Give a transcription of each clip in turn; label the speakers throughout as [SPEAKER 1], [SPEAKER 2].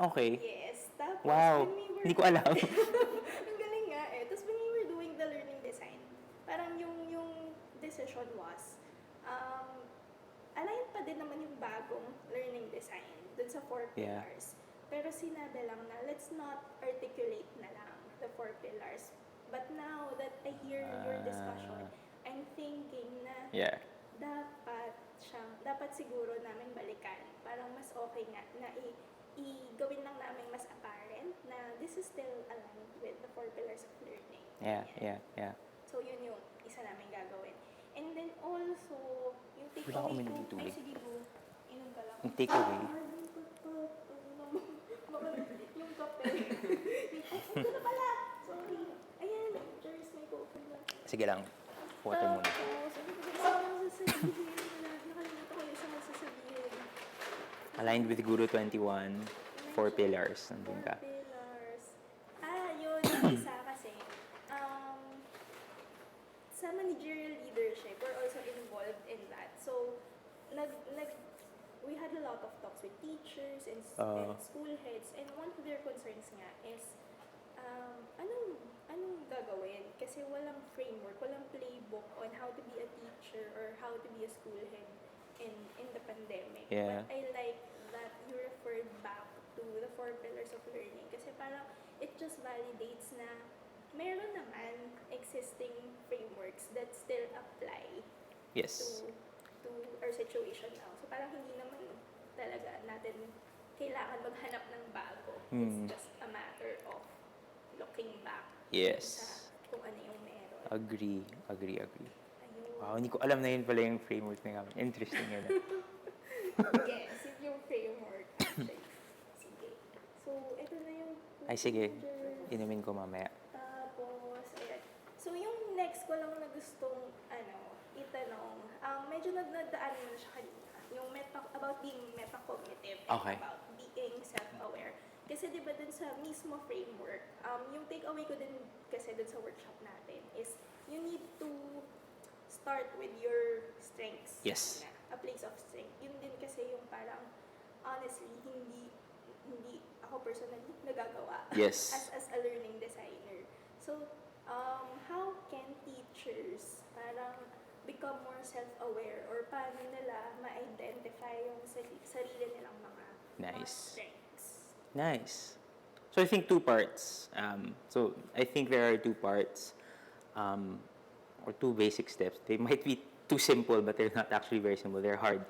[SPEAKER 1] Okay.
[SPEAKER 2] Yes. Tapos,
[SPEAKER 1] Wow.
[SPEAKER 2] when we were...
[SPEAKER 1] Hindi ko alam.
[SPEAKER 2] Ang galing nga eh. Tapos, when we were doing the learning design, parang yung decision was, um, align pa din naman yung bagong learning design dun sa four
[SPEAKER 1] Yeah.
[SPEAKER 2] pillars. Pero sinabi lang na, let's not articulate na lang the four pillars. But now that I hear your discussion, I'm thinking na
[SPEAKER 1] Yeah.
[SPEAKER 2] dapat siguro namin balikan. Parang mas okay nga na gawin lang namin mas apparent na this is still aligned with the four pillars of learning.
[SPEAKER 1] Yeah,
[SPEAKER 2] Ganyan.
[SPEAKER 1] yeah.
[SPEAKER 2] So, yun yung isa namin gagawin. And then also, yung
[SPEAKER 1] Wala ako
[SPEAKER 2] takeaway
[SPEAKER 1] minum ng
[SPEAKER 2] ko, ay
[SPEAKER 1] tubig.
[SPEAKER 2] sige bro, inom ka lang.
[SPEAKER 1] Yung takeaway?
[SPEAKER 2] Baka yung kape. Ay, ito na pala! Sorry. Ayan, Jerry's may coffee na.
[SPEAKER 1] Sige lang. Water muna.
[SPEAKER 2] Tapos, ano ba yung sasabihin? Nakalimutan ko yung isang sasabihin.
[SPEAKER 1] Aligned with Guru 21, four pillars. Nandun ka.
[SPEAKER 2] Four pillars. Yun, yung isa kasi, sa managerial leadership, we're also involved in that. So, we had a lot of talks with teachers and school heads, and one of their concerns nga is, anong gagawin? Kasi walang framework, walang playbook on how to be a teacher or how to be a school head in the pandemic.
[SPEAKER 1] Yeah.
[SPEAKER 2] But I like that you referred back to the four pillars of learning kasi parang it just validates na meron naman existing frameworks that still apply
[SPEAKER 1] Yes.
[SPEAKER 2] to our situation now. So parang hindi naman talaga natin kailangan maghanap ng bago. It's just a matter of looking back
[SPEAKER 1] Yes.
[SPEAKER 2] sa kung ano yung meron.
[SPEAKER 1] Agree.
[SPEAKER 2] Ayun.
[SPEAKER 1] Wow, hindi ko alam na yun pala yung framework na kami. Interesting yun.
[SPEAKER 2] Yes, yun yung framework actually. Sige. So, ito na yung...
[SPEAKER 1] Ay, sige.
[SPEAKER 2] procedures.
[SPEAKER 1] Inumin ko mamaya.
[SPEAKER 2] Tapos, ayan. So, yung next ko lang na gustong, itanong, medyo nadaan mo na siya kanina. Yung about being metacognitive and
[SPEAKER 1] Okay.
[SPEAKER 2] about being self-aware. Kasi di ba dun sa mismo framework, yung takeaway ko din kasi dun sa workshop natin is you need to start with your strengths.
[SPEAKER 1] Yes.
[SPEAKER 2] A place of strength. Yun din kasi yung parang, honestly, hindi ako personally nagagawa
[SPEAKER 1] Yes.
[SPEAKER 2] as a learning designer. So, how can teachers parang become more self-aware or paano nila ma-identify yung sarili nilang mga
[SPEAKER 1] Nice.
[SPEAKER 2] strengths?
[SPEAKER 1] Nice. So I think two parts. So I think there are two parts, or two basic steps. They might be too simple, but they're not actually very simple. They're hard.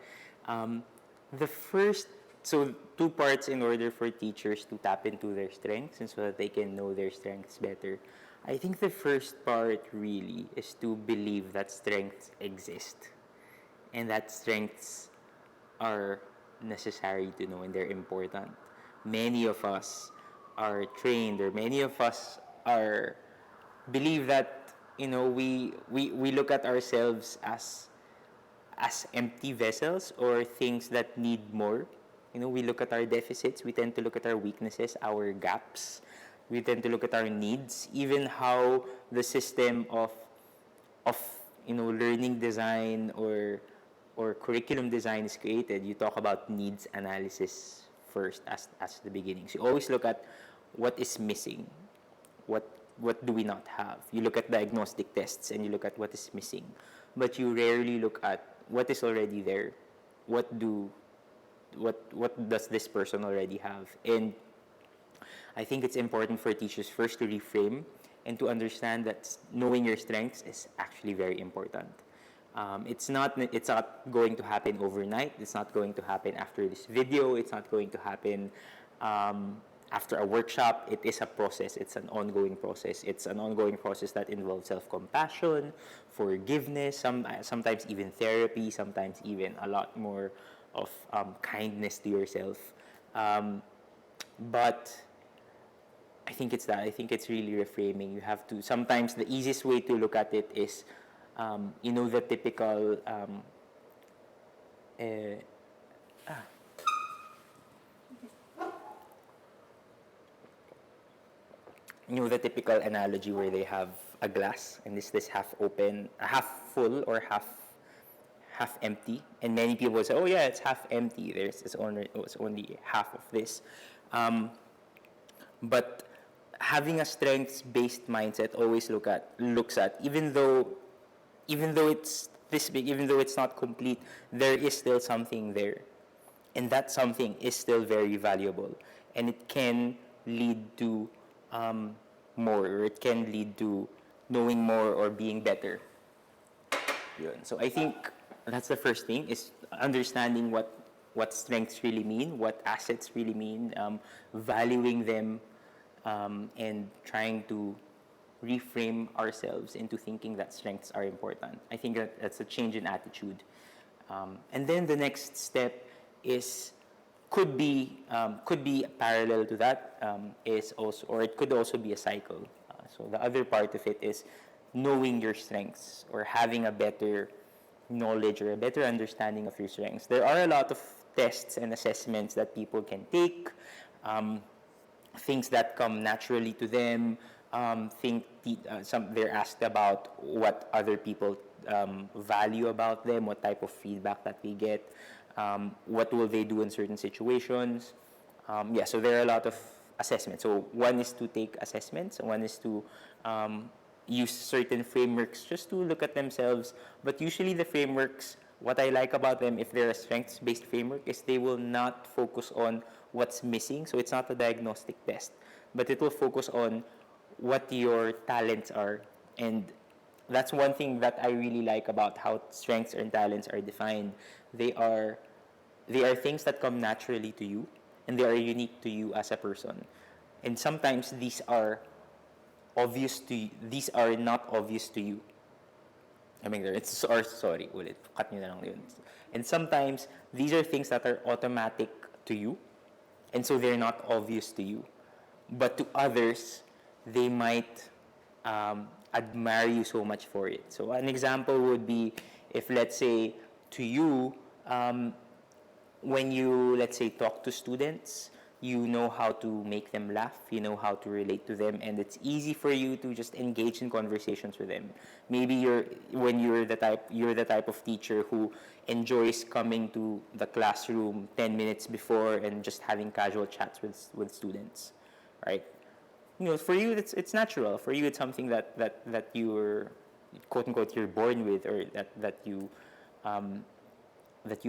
[SPEAKER 1] The first, so two parts in order for teachers to tap into their strengths and so that they can know their strengths better. I think the first part really is to believe that strengths exist and that strengths are necessary to know and they're important. Many of us are trained, or many of us are believe that we look at ourselves as empty vessels or things that need more. We look at our deficits, we tend to look at our weaknesses, our gaps, we tend to look at our needs, even how the system of learning design or curriculum design is created. You talk about needs analysis first as the beginnings. You always look at what is missing, what do we not have. You look at diagnostic tests and you look at what is missing, but you rarely look at what is already there. What does this person already have? And I think it's important for teachers first to reframe and to understand that knowing your strengths is actually very important. It's not going to happen overnight. It's not going to happen after this video. It's not going to happen after a workshop. It is a process. It's an ongoing process. It's an ongoing process that involves self-compassion, forgiveness, sometimes even therapy, sometimes even a lot more of kindness to yourself. But I think it's that. I think it's really reframing. You have to, sometimes the easiest way to look at it is, the typical, the typical analogy where they have a glass and this half open, half full or half empty, and many people would say, "Oh yeah, it's half empty. It's only half of this." Um, but having a strengths-based mindset always looks at even though it's this big, even though it's not complete, there is still something there, and that something is still very valuable, and it can lead to more, or it can lead to knowing more or being better. Yun. So I think that's the first thing, is understanding what strengths really mean, what assets really mean, valuing them, and trying to reframe ourselves into thinking that strengths are important. I think that's a change in attitude. And then the next step is could be parallel to that, is also, or it could also be a cycle. So the other part of it is knowing your strengths, or having a better knowledge or a better understanding of your strengths. There are a lot of tests and assessments that people can take, things that come naturally to them. They're asked about what other people value about them, what type of feedback that they get, what will they do in certain situations. So there are a lot of assessments. So one is to take assessments, one is to use certain frameworks just to look at themselves. But usually the frameworks, what I like about them, if they're a strengths-based framework, is they will not focus on what's missing. So it's not a diagnostic test, but it will focus on what your talents are. And that's one thing that I really like about how strengths and talents are defined. They are things that come naturally to you, and they are unique to you as a person. And sometimes these are obvious to you, these are not obvious to you. I mean, it's, or sorry, ulit, cut nyo na lang yun. And sometimes these are things that are automatic to you, and so they're not obvious to you. But to others, they might admire you so much for it. So an example would be, if let's say to you, when you, let's say, talk to students, you know how to make them laugh, you know how to relate to them, and it's easy for you to just engage in conversations with them. Maybe you're the type of teacher who enjoys coming to the classroom 10 minutes before and just having casual chats with students, right? For you it's natural. For you, it's something that you're, quote unquote, you're born with, or that you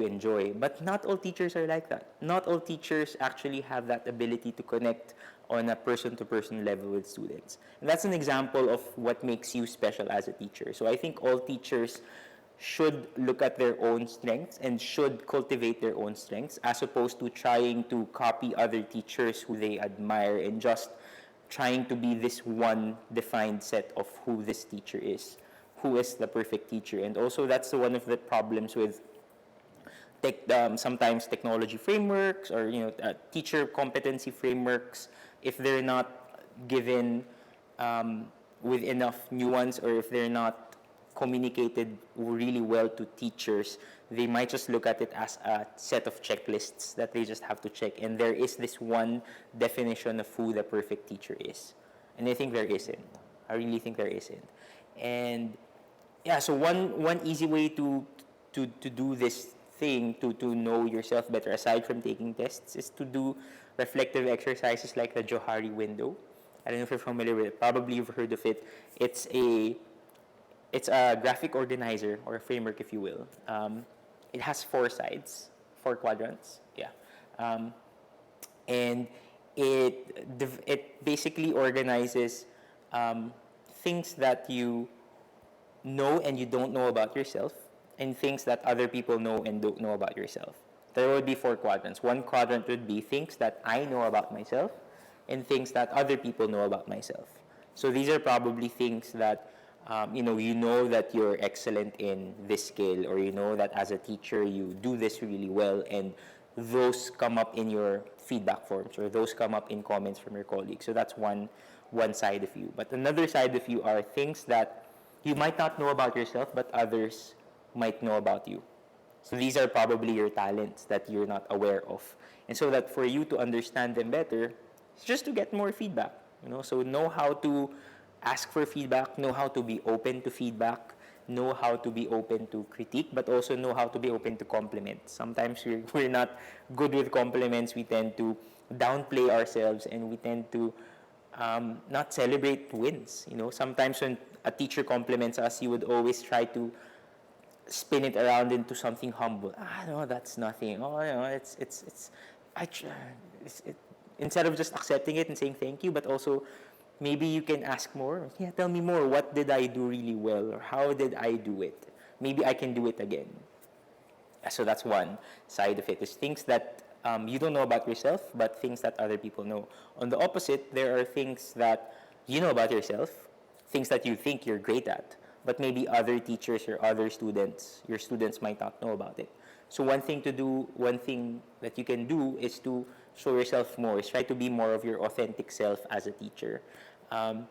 [SPEAKER 1] enjoy. But not all teachers are like that. Not all teachers actually have that ability to connect on a person-to-person level with students. And that's an example of what makes you special as a teacher. So I think all teachers should look at their own strengths and should cultivate their own strengths, as opposed to trying to copy other teachers who they admire and just trying to be this one defined set of who this teacher is, who is the perfect teacher. And also, that's one of the problems with sometimes technology frameworks, or teacher competency frameworks. If they're not given with enough nuance, or if they're not communicated really well to teachers, they might just look at it as a set of checklists that they just have to check, and there is this one definition of who the perfect teacher is. And I think there isn't. I really think there isn't. And so one easy way to do this thing, to know yourself better, aside from taking tests, is to do reflective exercises like the Johari window. I don't know if you're familiar with it. Probably you've heard of it. It's a graphic organizer, or a framework, if you will. It has 4 sides, 4 quadrants. And it basically organizes things that you know and you don't know about yourself, and things that other people know and don't know about yourself. There would be 4 quadrants. One quadrant would be things that I know about myself, and things that other people know about myself. So these are probably things that you know that you're excellent in this skill, or you know that as a teacher you do this really well, and those come up in your feedback forms, or those come up in comments from your colleagues. So that's one side of you. But another side of you are things that you might not know about yourself, but others might know about you. So these are probably your talents that you're not aware of. And so that for you to understand them better, it's just to get more feedback. So know how to ask for feedback, know how to be open to feedback, know how to be open to critique, but also know how to be open to compliments. Sometimes we're not good with compliments. We tend to downplay ourselves, and we tend to not celebrate wins. Sometimes when a teacher compliments us, you would always try to spin it around into something humble. No, that's nothing. Oh, I, tr- it, instead of just accepting it and saying thank you, but also maybe you can ask more. Yeah, tell me more. What did I do really well, or how did I do it? Maybe I can do it again. So that's one side of it. Is things that you don't know about yourself, but things that other people know. On the opposite, there are things that you know about yourself, things that you think you're great at, but maybe other teachers or other students, your students might not know about it. So one thing that you can do is to show yourself more, is try to be more of your authentic self as a teacher. Um,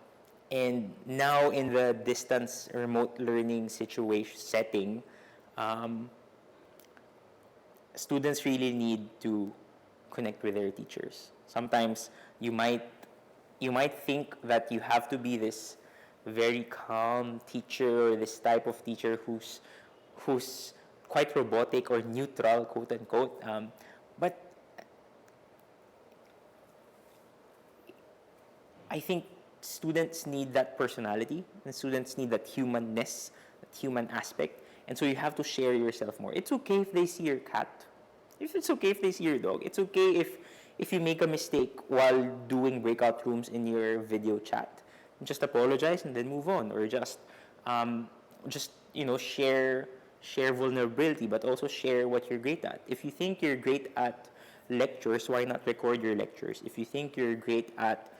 [SPEAKER 1] and now in the distance remote learning situation setting, um, students really need to connect with their teachers. Sometimes you might think that you have to be this very calm teacher, or this type of teacher who's quite robotic or neutral, quote unquote. But I think students need that personality, and students need that humanness, that human aspect. And so you have to share yourself more. It's okay if they see your cat. It's okay if they see your dog. It's okay if you make a mistake while doing breakout rooms in your video chat. Just apologize and then move on, or just share vulnerability, but also share what you're great at. If you think you're great at lectures, why not record your lectures? If you think you're great at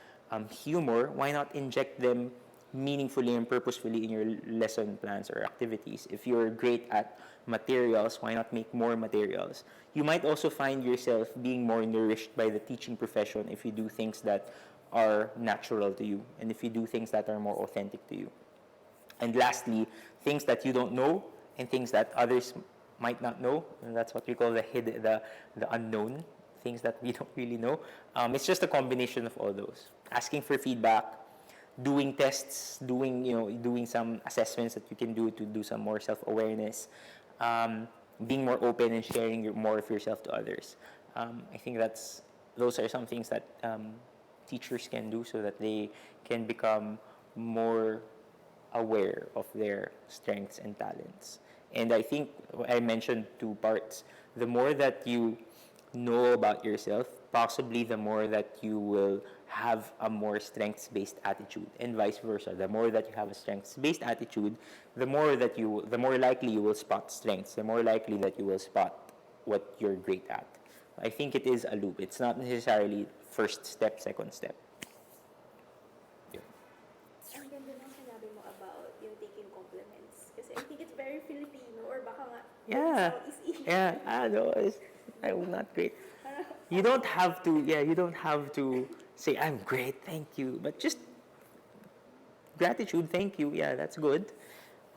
[SPEAKER 1] humor, why not inject them meaningfully and purposefully in your lesson plans or activities? If you're great at materials, why not make more materials? You might also find yourself being more nourished by the teaching profession if you do things that are natural to you, and if you do things that are more authentic to you. And lastly, things that you don't know and things that others might not know, and that's what we call the unknown, things that we don't really know. It's just a combination of all those. Asking for feedback, doing tests, doing some assessments that you can do to do some more self-awareness, being more open and sharing more of yourself to others. I think those are some things that teachers can do so that they can become more aware of their strengths and talents. And I think I mentioned two parts. The more that you know about yourself, possibly the more that you will have a more strengths-based attitude, and vice versa. The more that you have a strengths-based attitude, the more likely you will spot strengths, the more likely that you will spot what you're great at. I think it is a loop. It's not necessarily first step, second step.
[SPEAKER 2] Ang ganda ng sinabi mo about yung taking compliments. Kasi I think it's very Filipino, or baka nga,
[SPEAKER 1] Yeah.
[SPEAKER 2] Southeast Asian.
[SPEAKER 1] Yeah. No, I'm not great. You don't have to say I'm great, thank you, but just gratitude, thank you. Yeah, that's good.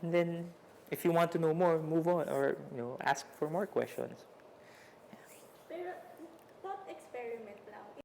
[SPEAKER 1] And then if you want to know more, move on, or ask for more questions.
[SPEAKER 2] Pero, thought experiment lang.